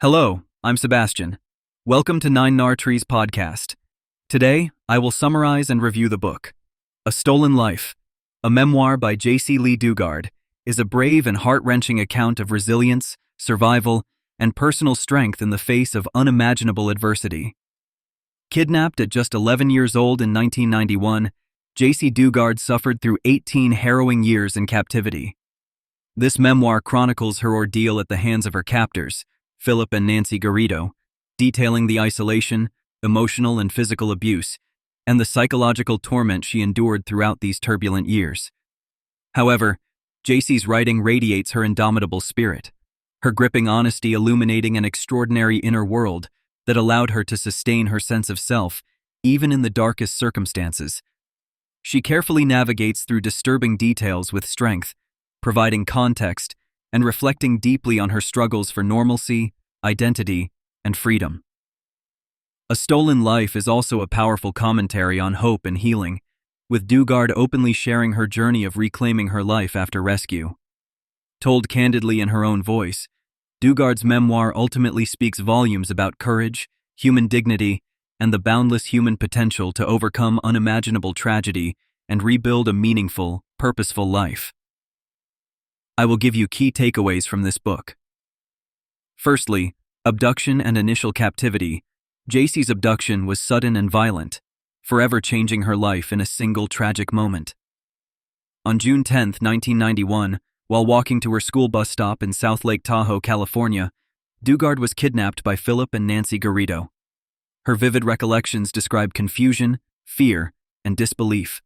Hello, I'm Sebastian. Welcome to Nine Nar Trees podcast. Today, I will summarize and review the book. A Stolen Life, a memoir by Jaycee Dugard, is a brave and heart-wrenching account of resilience, survival, and personal strength in the face of unimaginable adversity. Kidnapped at just 11 years old in 1991, Jaycee Dugard suffered through 18 harrowing years in captivity. This memoir chronicles her ordeal at the hands of her captors, Phillip and Nancy Garrido, detailing the isolation, emotional and physical abuse, and the psychological torment she endured throughout these turbulent years. However, Jaycee's writing radiates her indomitable spirit, her gripping honesty illuminating an extraordinary inner world that allowed her to sustain her sense of self, even in the darkest circumstances. She carefully navigates through disturbing details with strength, providing context and reflecting deeply on her struggles for normalcy, identity, and freedom. A Stolen Life is also a powerful commentary on hope and healing, with Dugard openly sharing her journey of reclaiming her life after rescue. Told candidly in her own voice, Dugard's memoir ultimately speaks volumes about courage, human dignity, and the boundless human potential to overcome unimaginable tragedy and rebuild a meaningful, purposeful life. I will give you key takeaways from this book. Firstly, Abduction and Initial Captivity. Jaycee's abduction was sudden and violent, forever changing her life in a single tragic moment. On June 10, 1991, while walking to her school bus stop in South Lake Tahoe, California, Dugard was kidnapped by Phillip and Nancy Garrido. Her vivid recollections describe confusion, fear, and disbelief.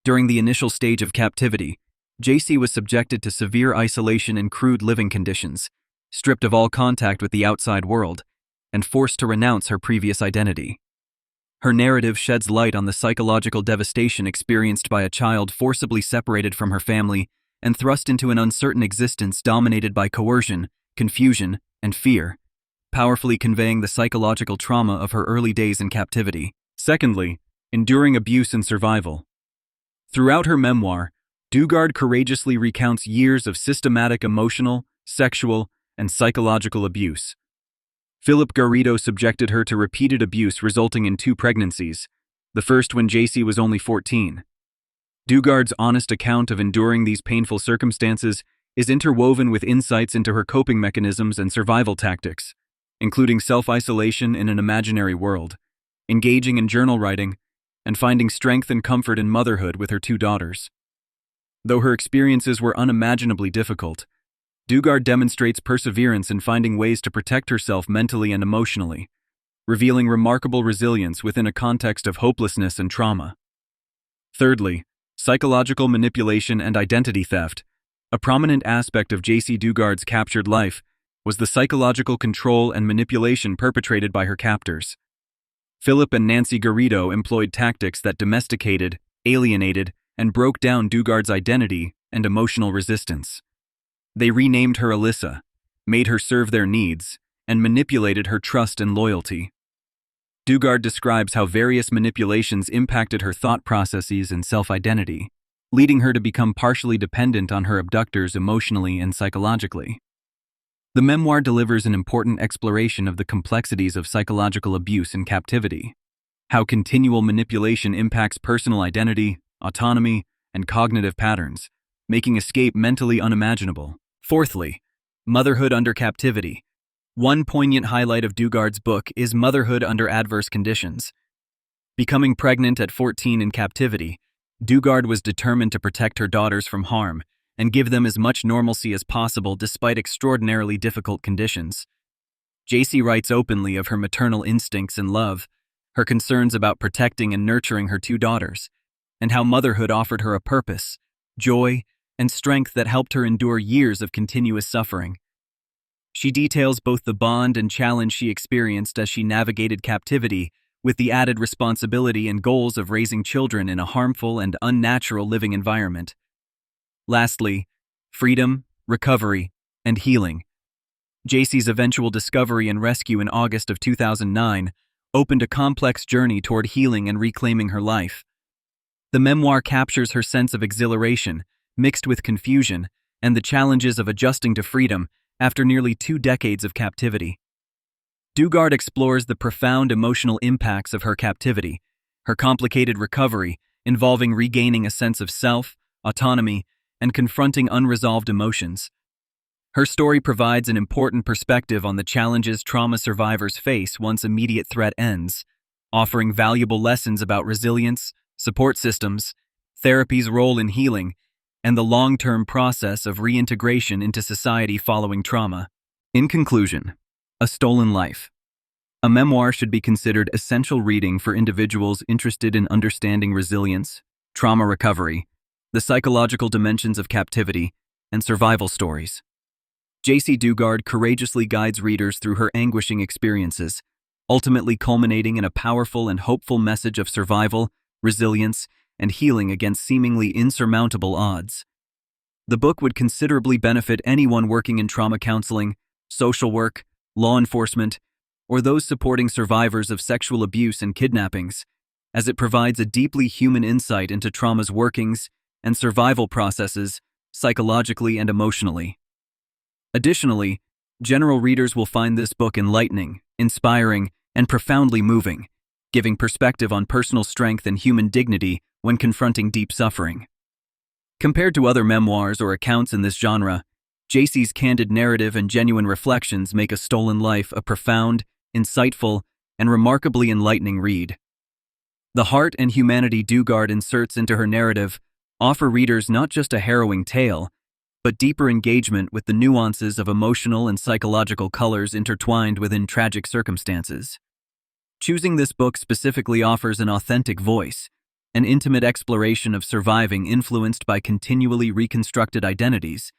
During the initial stage of captivity, Jaycee was subjected to severe isolation and crude living conditions, stripped of all contact with the outside world, and forced to renounce her previous identity. Her narrative sheds light on the psychological devastation experienced by a child forcibly separated from her family and thrust into an uncertain existence dominated by coercion, confusion, and fear, powerfully conveying the psychological trauma of her early days in captivity. Secondly, enduring abuse and survival. Throughout her memoir, Dugard courageously recounts years of systematic emotional, sexual, and psychological abuse. Phillip Garrido subjected her to repeated abuse resulting in 2 pregnancies, the first when Jaycee was only 14. Dugard's honest account of enduring these painful circumstances is interwoven with insights into her coping mechanisms and survival tactics, including self-isolation in an imaginary world, engaging in journal writing, and finding strength and comfort in motherhood with her 2 daughters. Though her experiences were unimaginably difficult, Dugard demonstrates perseverance in finding ways to protect herself mentally and emotionally, revealing remarkable resilience within a context of hopelessness and trauma. Thirdly, psychological manipulation and identity theft. A prominent aspect of Jaycee Dugard's captured life was the psychological control and manipulation perpetrated by her captors. Phillip and Nancy Garrido employed tactics that domesticated, alienated, and broke down Dugard's identity and emotional resistance. They renamed her Alyssa, made her serve their needs, and manipulated her trust and loyalty. Dugard describes how various manipulations impacted her thought processes and self-identity, leading her to become partially dependent on her abductors emotionally and psychologically. The memoir delivers an important exploration of the complexities of psychological abuse in captivity, how continual manipulation impacts personal identity, autonomy, and cognitive patterns, making escape mentally unimaginable. Fourthly, motherhood under captivity. One poignant highlight of Dugard's book is motherhood under adverse conditions. Becoming pregnant at 14 in captivity, Dugard was determined to protect her daughters from harm and give them as much normalcy as possible despite extraordinarily difficult conditions. Jaycee writes openly of her maternal instincts and love, her concerns about protecting and nurturing her 2 daughters, and how motherhood offered her a purpose, joy, and strength that helped her endure years of continuous suffering. She details both the bond and challenge she experienced as she navigated captivity, with the added responsibility and goals of raising children in a harmful and unnatural living environment. Lastly, freedom, recovery, and healing. Jaycee's eventual discovery and rescue in August of 2009 opened a complex journey toward healing and reclaiming her life. The memoir captures her sense of exhilaration, mixed with confusion, and the challenges of adjusting to freedom after nearly 2 decades of captivity. Dugard explores the profound emotional impacts of her captivity, her complicated recovery involving regaining a sense of self, autonomy, and confronting unresolved emotions. Her story provides an important perspective on the challenges trauma survivors face once immediate threat ends, offering valuable lessons about resilience, support systems, therapy's role in healing, and the long-term process of reintegration into society following trauma. In conclusion, A Stolen Life. A memoir should be considered essential reading for individuals interested in understanding resilience, trauma recovery, the psychological dimensions of captivity, and survival stories. Jaycee Dugard courageously guides readers through her anguishing experiences, ultimately culminating in a powerful and hopeful message of survival, resilience, and healing against seemingly insurmountable odds. The book would considerably benefit anyone working in trauma counseling, social work, law enforcement, or those supporting survivors of sexual abuse and kidnappings, as it provides a deeply human insight into trauma's workings and survival processes, psychologically and emotionally. Additionally, general readers will find this book enlightening, inspiring, and profoundly moving, giving perspective on personal strength and human dignity when confronting deep suffering. Compared to other memoirs or accounts in this genre, Jaycee's candid narrative and genuine reflections make A Stolen Life a profound, insightful, and remarkably enlightening read. The heart and humanity Dugard inserts into her narrative offer readers not just a harrowing tale, but deeper engagement with the nuances of emotional and psychological colors intertwined within tragic circumstances. Choosing this book specifically offers an authentic voice, an intimate exploration of surviving influenced by continually reconstructed identities,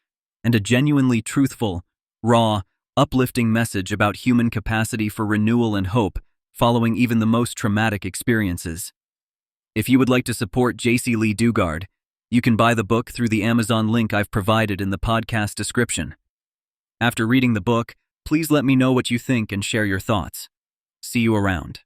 and a genuinely truthful, raw, uplifting message about human capacity for renewal and hope following even the most traumatic experiences. If you would like to support Jaycee Lee Dugard, you can buy the book through the Amazon link I've provided in the podcast description. After reading the book, please let me know what you think and share your thoughts. See you around.